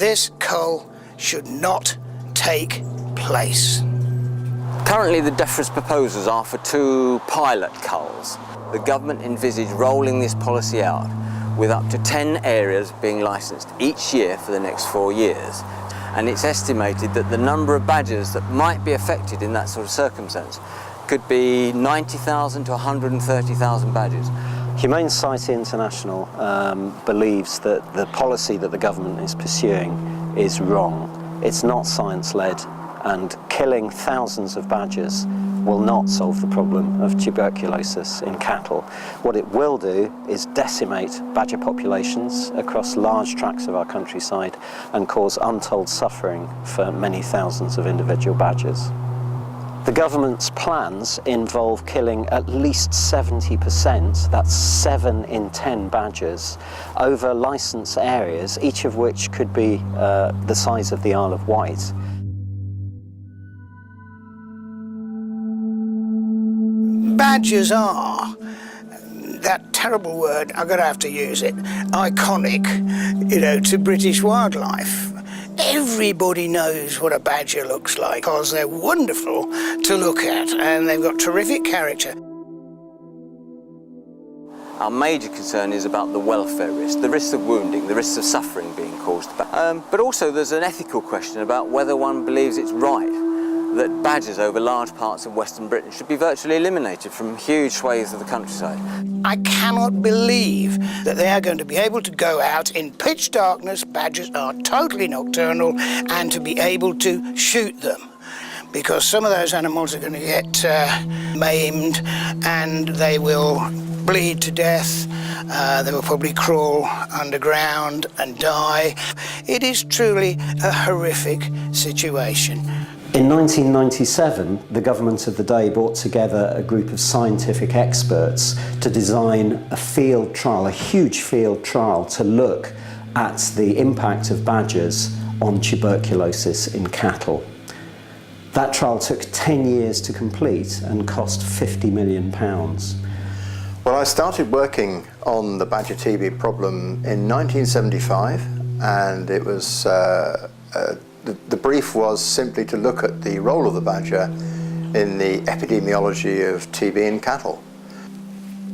this cull should not take place. Currently the deference proposals are for 2 pilot culls. The government envisaged rolling this policy out with up to 10 areas being licensed each year for the next 4 years. And it's estimated that the number of badgers that might be affected in that sort of circumstance could be 90,000 to 130,000 badgers. Humane Society International believes that the policy that the government is pursuing is wrong. It's not science-led, and killing thousands of badgers will not solve the problem of tuberculosis in cattle. What it will do is decimate badger populations across large tracts of our countryside and cause untold suffering for many thousands of individual badgers. The government's plans involve killing at least 70%, that's 7 in 10 badgers, over licensed areas, each of which could be the size of the Isle of Wight. Badgers are, that terrible word, I'm going to have to use it, iconic, to British wildlife. Everybody knows what a badger looks like because they're wonderful to look at and they've got terrific character. Our major concern is about the welfare risk, the risks of wounding, the risks of suffering being caused. But also there's an ethical question about whether one believes it's right that badgers over large parts of Western Britain should be virtually eliminated from huge swathes of the countryside. I cannot believe that they are going to be able to go out in pitch darkness, badgers are totally nocturnal, and to be able to shoot them. Because some of those animals are going to get maimed and they will bleed to death. They will probably crawl underground and die. It is truly a horrific situation. In 1997, the government of the day brought together a group of scientific experts to design a field trial, a huge field trial, to look at the impact of badgers on tuberculosis in cattle. That trial took 10 years to complete and cost £50 million. Well, I started working on the badger TB problem in 1975, and it was the brief was simply to look at the role of the badger in the epidemiology of TB in cattle.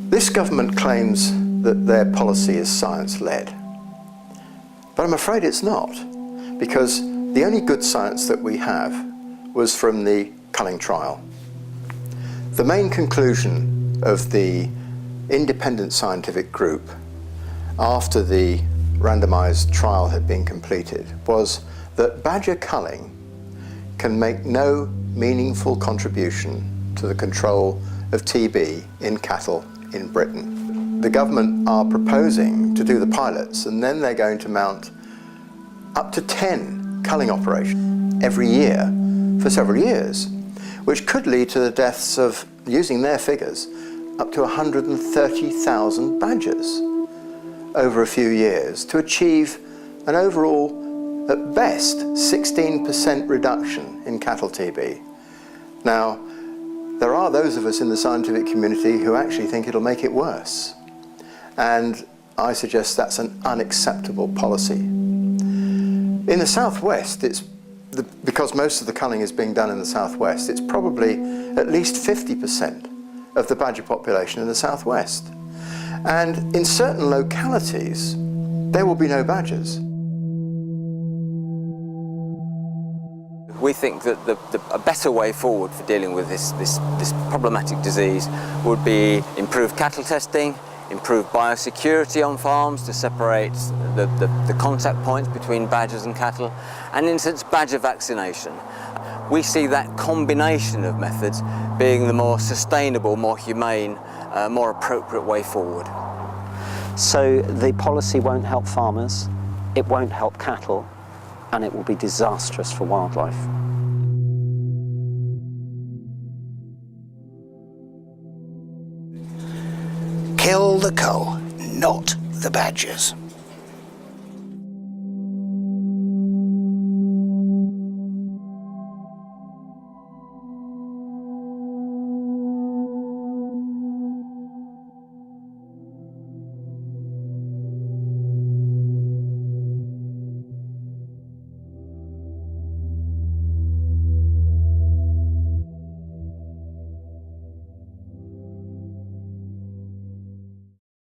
This government claims that their policy is science-led, but I'm afraid it's not, because the only good science that we have was from the culling trial. The main conclusion of the independent scientific group after the randomized trial had been completed was that badger culling can make no meaningful contribution to the control of TB in cattle in Britain. The government are proposing to do the pilots, and then they're going to mount up to 10 culling operations every year for several years, which could lead to the deaths of, using their figures, up to 130,000 badgers over a few years to achieve an overall, at best, 16% reduction in cattle TB. Now, there are those of us in the scientific community who actually think it'll make it worse. And I suggest that's an unacceptable policy. In the southwest, because most of the culling is being done in the southwest, it's probably at least 50% of the badger population in the southwest. And in certain localities, there will be no badgers. We think that a better way forward for dealing with this problematic disease would be improved cattle testing, improved biosecurity on farms to separate the contact points between badgers and cattle, and in a sense badger vaccination. We see that combination of methods being the more sustainable, more humane, more appropriate way forward. So the policy won't help farmers, it won't help cattle, and it will be disastrous for wildlife. Kill the cull, not the badgers.